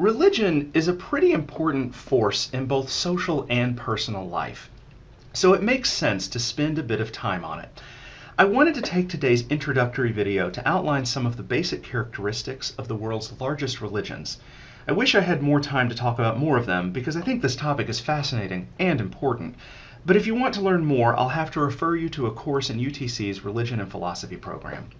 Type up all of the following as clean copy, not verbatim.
Religion is a pretty important force in both social and personal life, so it makes sense to spend a bit of time on it. I wanted to take today's introductory video to outline some of the basic characteristics of the world's largest religions. I wish I had more time to talk about more of them because I think this topic is fascinating and important. But if you want to learn more, I'll have to refer you to a course in UTC's Religion and Philosophy program.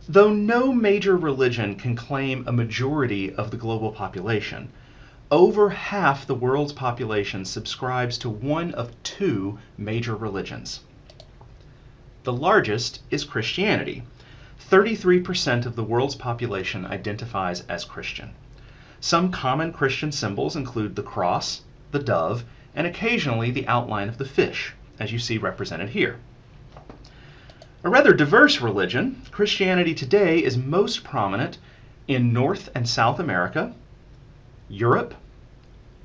Though no major religion can claim a majority of the global population, over half the world's population subscribes to one of two major religions. The largest is Christianity. 33% of the world's population identifies as Christian. Some common Christian symbols include the cross, the dove, and occasionally the outline of the fish, as you see represented here. A rather diverse religion, Christianity today is most prominent in North and South America, Europe,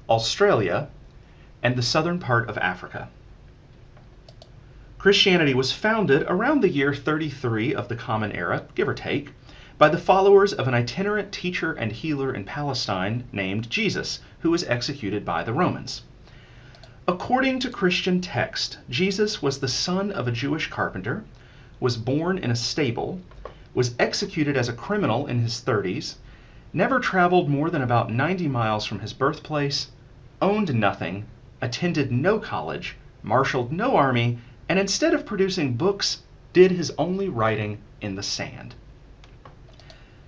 Australia, and the southern part of Africa. Christianity was founded around the year 33 of the Common Era, give or take, by the followers of an itinerant teacher and healer in Palestine named Jesus, who was executed by the Romans. According to Christian text, Jesus was the son of a Jewish carpenter, was born in a stable, was executed as a criminal in his 30s, never traveled more than about 90 miles from his birthplace, owned nothing, attended no college, marshaled no army, and instead of producing books, did his only writing in the sand.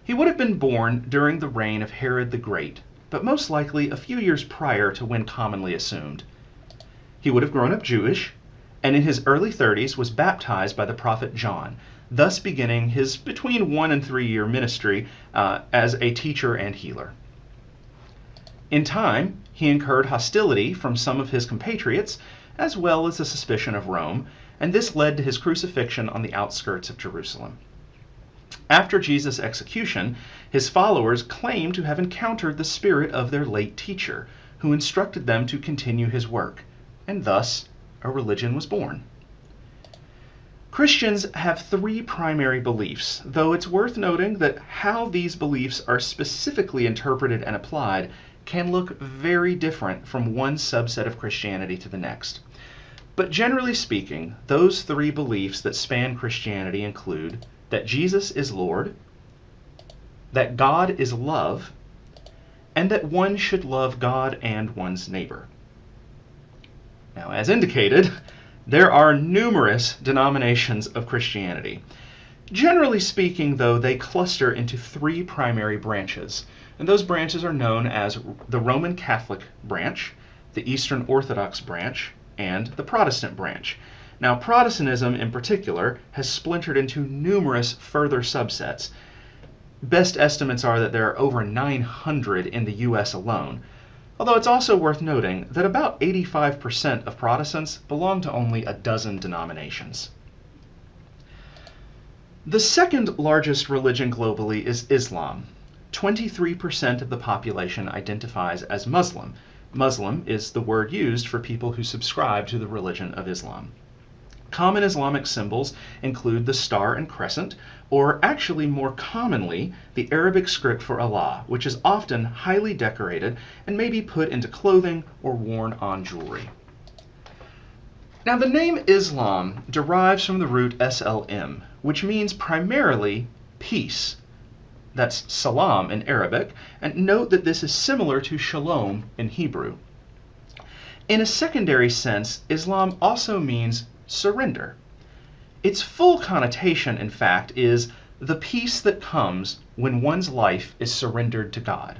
He would have been born during the reign of Herod the Great, but most likely a few years prior to when commonly assumed. He would have grown up Jewish, and in his early 30s was baptized by the prophet John, thus beginning his between 1 and 3 year ministry as a teacher and healer. In time, he incurred hostility from some of his compatriots, as well as the suspicion of Rome, and this led to his crucifixion on the outskirts of Jerusalem. After Jesus' execution, his followers claimed to have encountered the spirit of their late teacher, who instructed them to continue his work, and thus a religion was born. Christians have three primary beliefs, though it's worth noting that how these beliefs are specifically interpreted and applied can look very different from one subset of Christianity to the next. But generally speaking, those three beliefs that span Christianity include that Jesus is Lord, that God is love, and that one should love God and one's neighbor. Now, as indicated, there are numerous denominations of Christianity. Generally speaking, though, they cluster into three primary branches, and those branches are known as the Roman Catholic branch, the Eastern Orthodox branch, and the Protestant branch. Now, Protestantism in particular has splintered into numerous further subsets. Best estimates are that there are over 900 in the US alone, although it's also worth noting that about 85% of Protestants belong to only a dozen denominations. The second largest religion globally is Islam. 23% of the population identifies as Muslim. Muslim is the word used for people who subscribe to the religion of Islam. Common Islamic symbols include the star and crescent, or actually more commonly, the Arabic script for Allah, which is often highly decorated and may be put into clothing or worn on jewelry. Now, the name Islam derives from the root SLM, which means primarily peace. That's salam in Arabic, and note that this is similar to shalom in Hebrew. In a secondary sense, Islam also means surrender. Its full connotation, in fact, is the peace that comes when one's life is surrendered to God.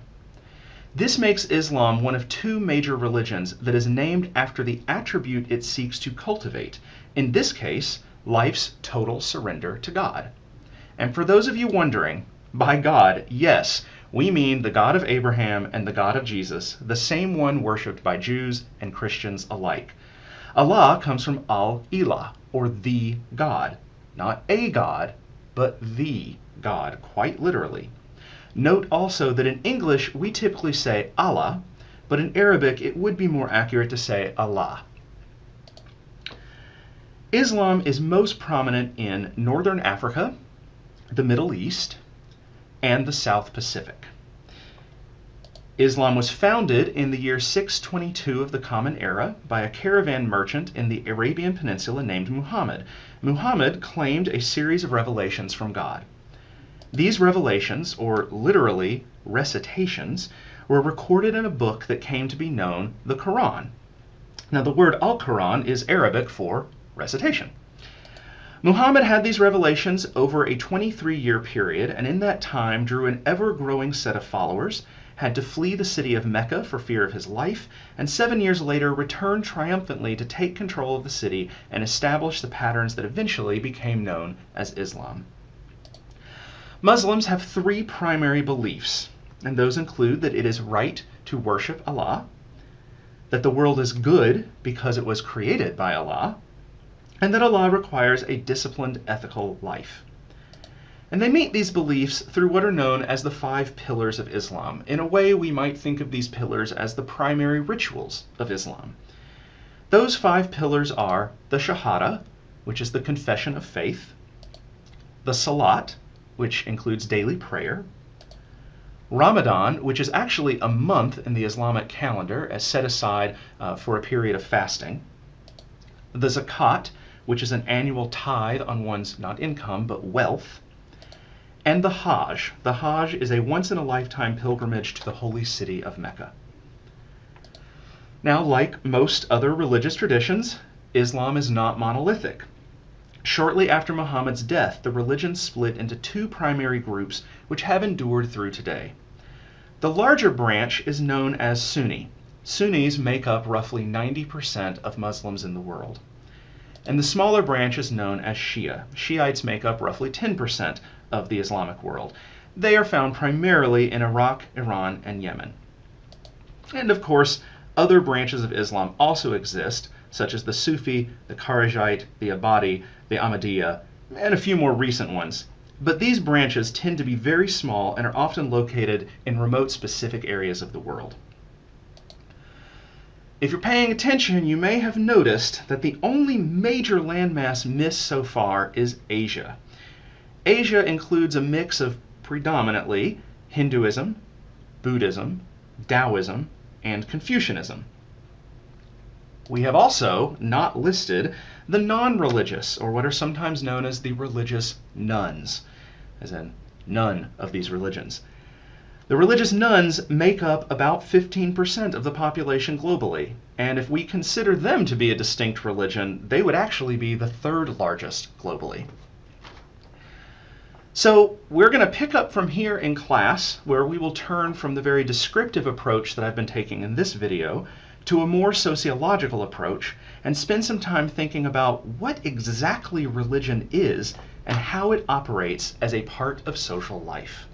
This makes Islam one of two major religions that is named after the attribute it seeks to cultivate, in this case, life's total surrender to God. And for those of you wondering, by God, yes, we mean the God of Abraham and the God of Jesus, the same one worshipped by Jews and Christians alike. Allah comes from al-Ilah, or the God. Not a God, but the God, quite literally. Note also that in English we typically say Allah, but in Arabic it would be more accurate to say Allah. Islam is most prominent in Northern Africa, the Middle East, and the South Pacific. Islam was founded in the year 622 of the Common Era by a caravan merchant in the Arabian Peninsula named Muhammad. Muhammad claimed a series of revelations from God. These revelations, or literally recitations, were recorded in a book that came to be known the Quran. Now, the word al-Quran is Arabic for recitation. Muhammad had these revelations over a 23-year period, and in that time drew an ever-growing set of followers, had to flee the city of Mecca for fear of his life, and 7 years later returned triumphantly to take control of the city and establish the patterns that eventually became known as Islam. Muslims have three primary beliefs, and those include that it is right to worship Allah, that the world is good because it was created by Allah, and that Allah requires a disciplined, ethical life. And they meet these beliefs through what are known as the 5 pillars of Islam. In a way, we might think of these pillars as the primary rituals of Islam. Those 5 pillars are the Shahada, which is the confession of faith, the Salat, which includes daily prayer, Ramadan, which is actually a month in the Islamic calendar as set aside for a period of fasting, the Zakat, which is an annual tithe on one's not income but wealth, and the Hajj. The Hajj is a once-in-a-lifetime pilgrimage to the holy city of Mecca. Now, like most other religious traditions, Islam is not monolithic. Shortly after Muhammad's death, the religion split into 2 primary groups which have endured through today. The larger branch is known as Sunni. Sunnis make up roughly 90% of Muslims in the world. And the smaller branch is known as Shia. Shiites make up roughly 10% of the Islamic world. They are found primarily in Iraq, Iran, and Yemen. And of course, other branches of Islam also exist, such as the Sufi, the Kharijite, the Ibadi, the Ahmadiyya, and a few more recent ones. But these branches tend to be very small and are often located in remote specific areas of the world. If you're paying attention, you may have noticed that the only major landmass missed so far is Asia. Asia includes a mix of predominantly Hinduism, Buddhism, Taoism, and Confucianism. We have also not listed the non-religious, or what are sometimes known as the religious nones, as in none of these religions. The religious nones make up about 15% of the population globally, and if we consider them to be a distinct religion, they would actually be the 3rd largest globally. So we're going to pick up from here in class, where we will turn from the very descriptive approach that I've been taking in this video to a more sociological approach, and spend some time thinking about what exactly religion is and how it operates as a part of social life.